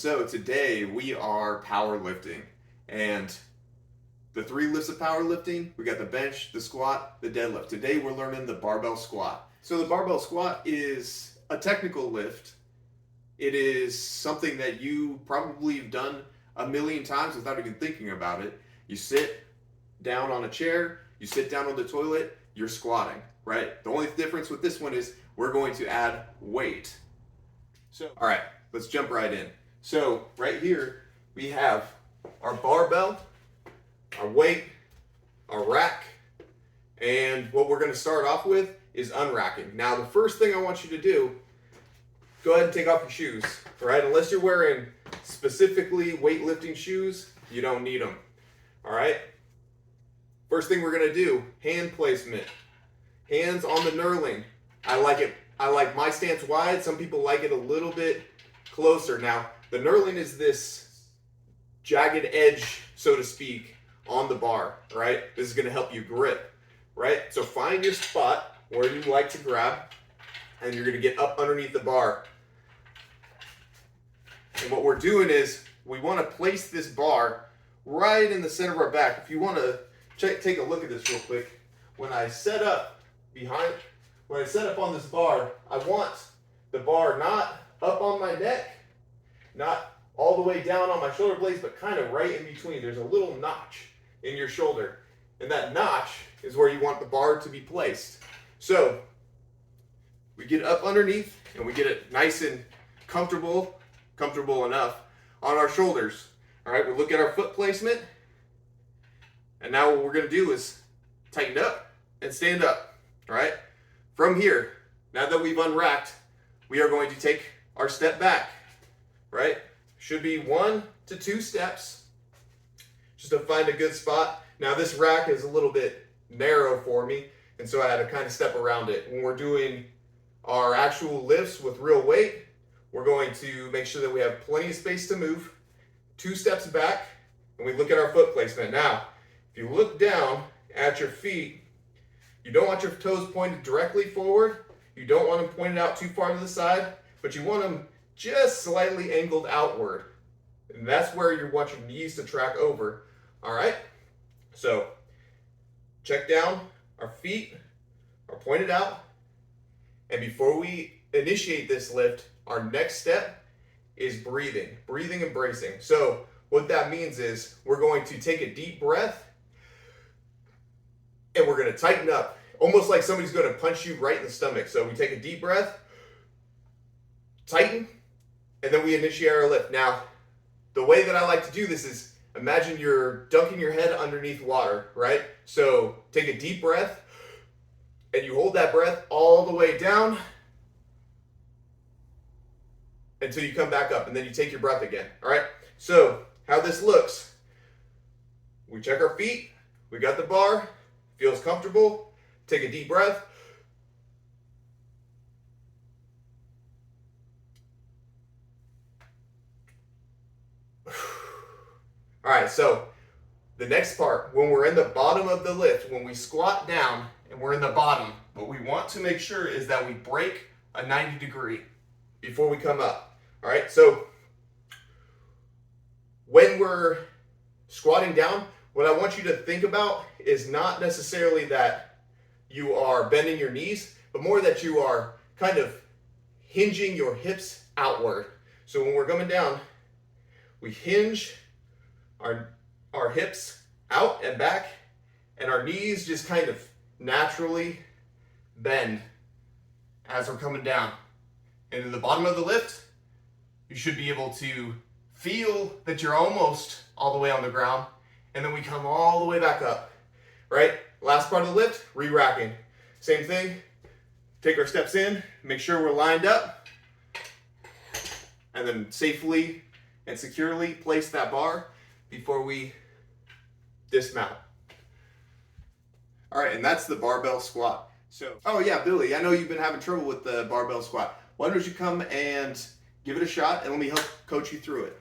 So today we are powerlifting, and the 3 lifts of powerlifting, we got the bench, the squat, the deadlift. Today we're learning the barbell squat. So the barbell squat is a technical lift. It is something that you probably have done a million times without even thinking about it. You sit down on a chair, you sit down on the toilet, you're squatting, right? The only difference with this one is we're going to add weight. So, all right, let's jump right in. So right here, we have our barbell, our weight, our rack, and what we're going to start off with is unracking. Now, the first thing I want you to do, go ahead and take off your shoes, all right? Unless you're wearing specifically weightlifting shoes, you don't need them, all right? First thing we're going to do, hand placement. Hands on the knurling. I like my stance wide. Some people like it a little bit closer. Now, the knurling is this jagged edge, so to speak, on the bar, right? This is going to help you grip, right? So find your spot where you like to grab, and you're going to get up underneath the bar. And what we're doing is we want to place this bar right in the center of our back. If you want to take a look at this real quick, when I set up on this bar, I want the bar not up on my neck, not all the way down on my shoulder blades, but kind of right in between. There's a little notch in your shoulder, and that notch is where you want the bar to be placed. So we get up underneath and we get it nice and comfortable enough on our shoulders. All right, we look at our foot placement, and now what we're going to do is tighten up and stand up. All right, from here, now that we've unracked, we are going to take our step back, right? Should be 1 to 2 steps just to find a good spot. Now this rack is a little bit narrow for me, and so I had to kind of step around it. When we're doing our actual lifts with real weight, we're going to make sure that we have plenty of space to move, 2 steps back, and we look at our foot placement. Now, if you look down at your feet, you don't want your toes pointed directly forward. You don't want them pointed out too far to the side, but you want them just slightly angled outward. And that's where you want your knees to track over. All right? So, check down. Our feet are pointed out. And before we initiate this lift, our next step is breathing and bracing. So, what that means is we're going to take a deep breath and we're going to tighten up, almost like somebody's going to punch you right in the stomach. So we take a deep breath, tighten, and then we initiate our lift. Now, the way that I like to do this is imagine you're dunking your head underneath water, right? So take a deep breath, and you hold that breath all the way down until you come back up, and then you take your breath again, all right? So how this looks, we check our feet, we got the bar, feels comfortable, take a deep breath. All right, so the next part, when we're in the bottom of the lift, when we squat down and we're in the bottom, what we want to make sure is that we break a 90 degree before we come up. All right, so when we're squatting down, what I want you to think about is not necessarily that you are bending your knees, but more that you are kind of hinging your hips outward. So when we're coming down, we hinge our hips out and back, and our knees just kind of naturally bend as we're coming down. And in the bottom of the lift, you should be able to feel that you're almost all the way on the ground, and then we come all the way back up, right? Last part of the lift, re-racking. Same thing, take our steps in, make sure we're lined up, and then safely and securely place that bar before we dismount. All right, and that's the barbell squat. So, oh yeah, Billy, I know you've been having trouble with the barbell squat. Why don't you come and give it a shot, and let me help coach you through it.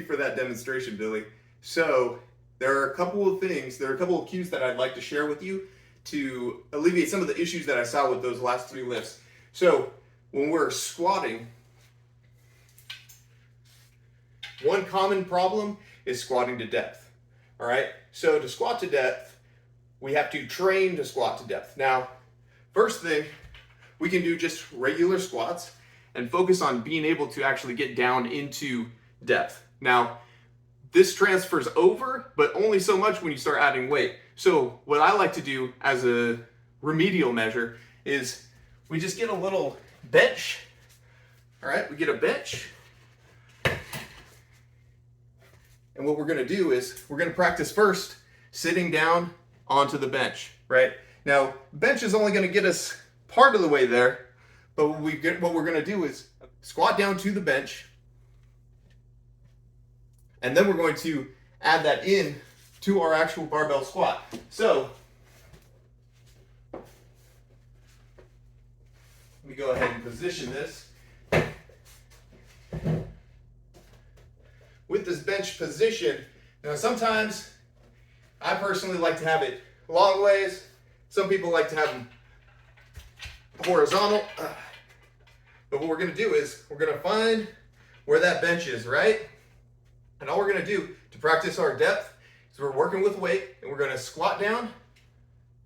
for that demonstration, Billy. So there are a couple of cues that I'd like to share with you to alleviate some of the issues that I saw with those last 3 lifts. So when we're squatting, one common problem is squatting to depth. All right, so to squat to depth, we have to train to squat to depth. Now, first thing, we can do just regular squats and focus on being able to actually get down into depth. Now, this transfers over, but only so much when you start adding weight. So what I like to do as a remedial measure is we just get a little bench. All right, we get a bench. And what we're gonna do is we're gonna practice first sitting down onto the bench, right? Now, bench is only gonna get us part of the way there, but what we're gonna do is squat down to the bench, and then we're going to add that in to our actual barbell squat. So, let me go ahead and position this. With this bench position, now sometimes I personally like to have it long ways. Some people like to have them horizontal. But what we're gonna do is we're gonna find where that bench is, right? And all we're gonna do to practice our depth is we're working with weight and we're gonna squat down,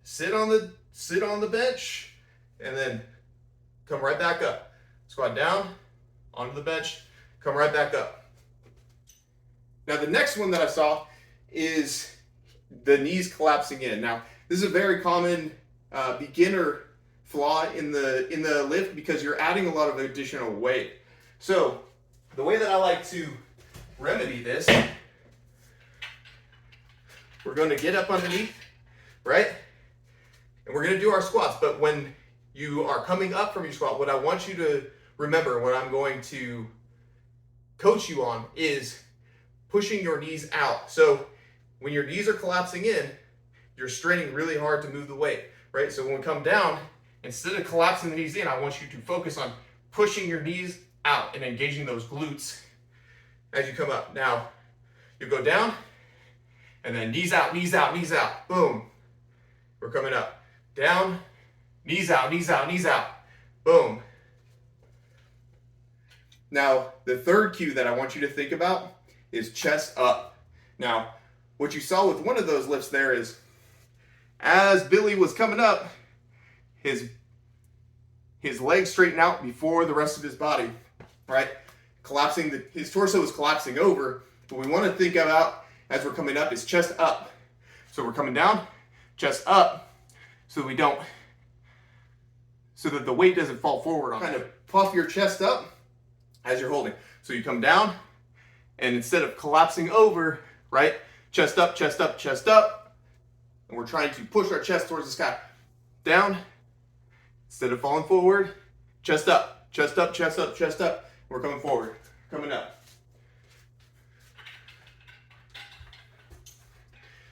sit on the bench, and then come right back up. Squat down, onto the bench, come right back up. Now the next one that I saw is the knees collapsing in. Now this is a very common beginner flaw in the lift because you're adding a lot of additional weight. So the way that I like to remedy this, we're going to get up underneath, right? And we're going to do our squats. But when you are coming up from your squat, what I want you to remember, what I'm going to coach you on is pushing your knees out. So when your knees are collapsing in, you're straining really hard to move the weight, right? So when we come down, instead of collapsing the knees in, I want you to focus on pushing your knees out and engaging those glutes as you come up. Now, you go down, and then knees out, knees out, knees out. Boom. We're coming up. Down, knees out, knees out, knees out. Boom. Now, the third cue that I want you to think about is chest up. Now, what you saw with one of those lifts there is, as Billy was coming up, his legs straighten out before the rest of his body, right? His torso is collapsing over. What we want to think about as we're coming up is chest up. So we're coming down, chest up, so that the weight doesn't fall forward on. Kind of puff your chest up as you're holding. So you come down, and instead of collapsing over, right? Chest up, chest up, chest up. And we're trying to push our chest towards the sky. Down, instead of falling forward, chest up, chest up, chest up, chest up. We're coming forward, coming up.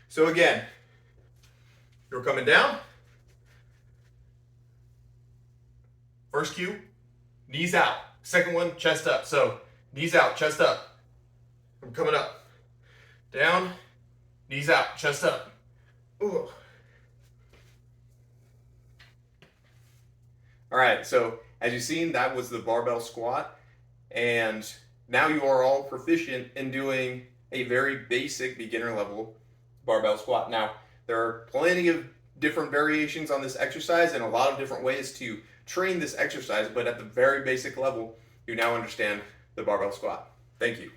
So again, you're coming down. First cue, knees out. Second one, chest up. So knees out, chest up. I'm coming up. Down, knees out, chest up. Ooh. All right, so as you've seen, that was the barbell squat. And now you are all proficient in doing a very basic beginner level barbell squat. Now, there are plenty of different variations on this exercise and a lot of different ways to train this exercise, but at the very basic level, you now understand the barbell squat. Thank you.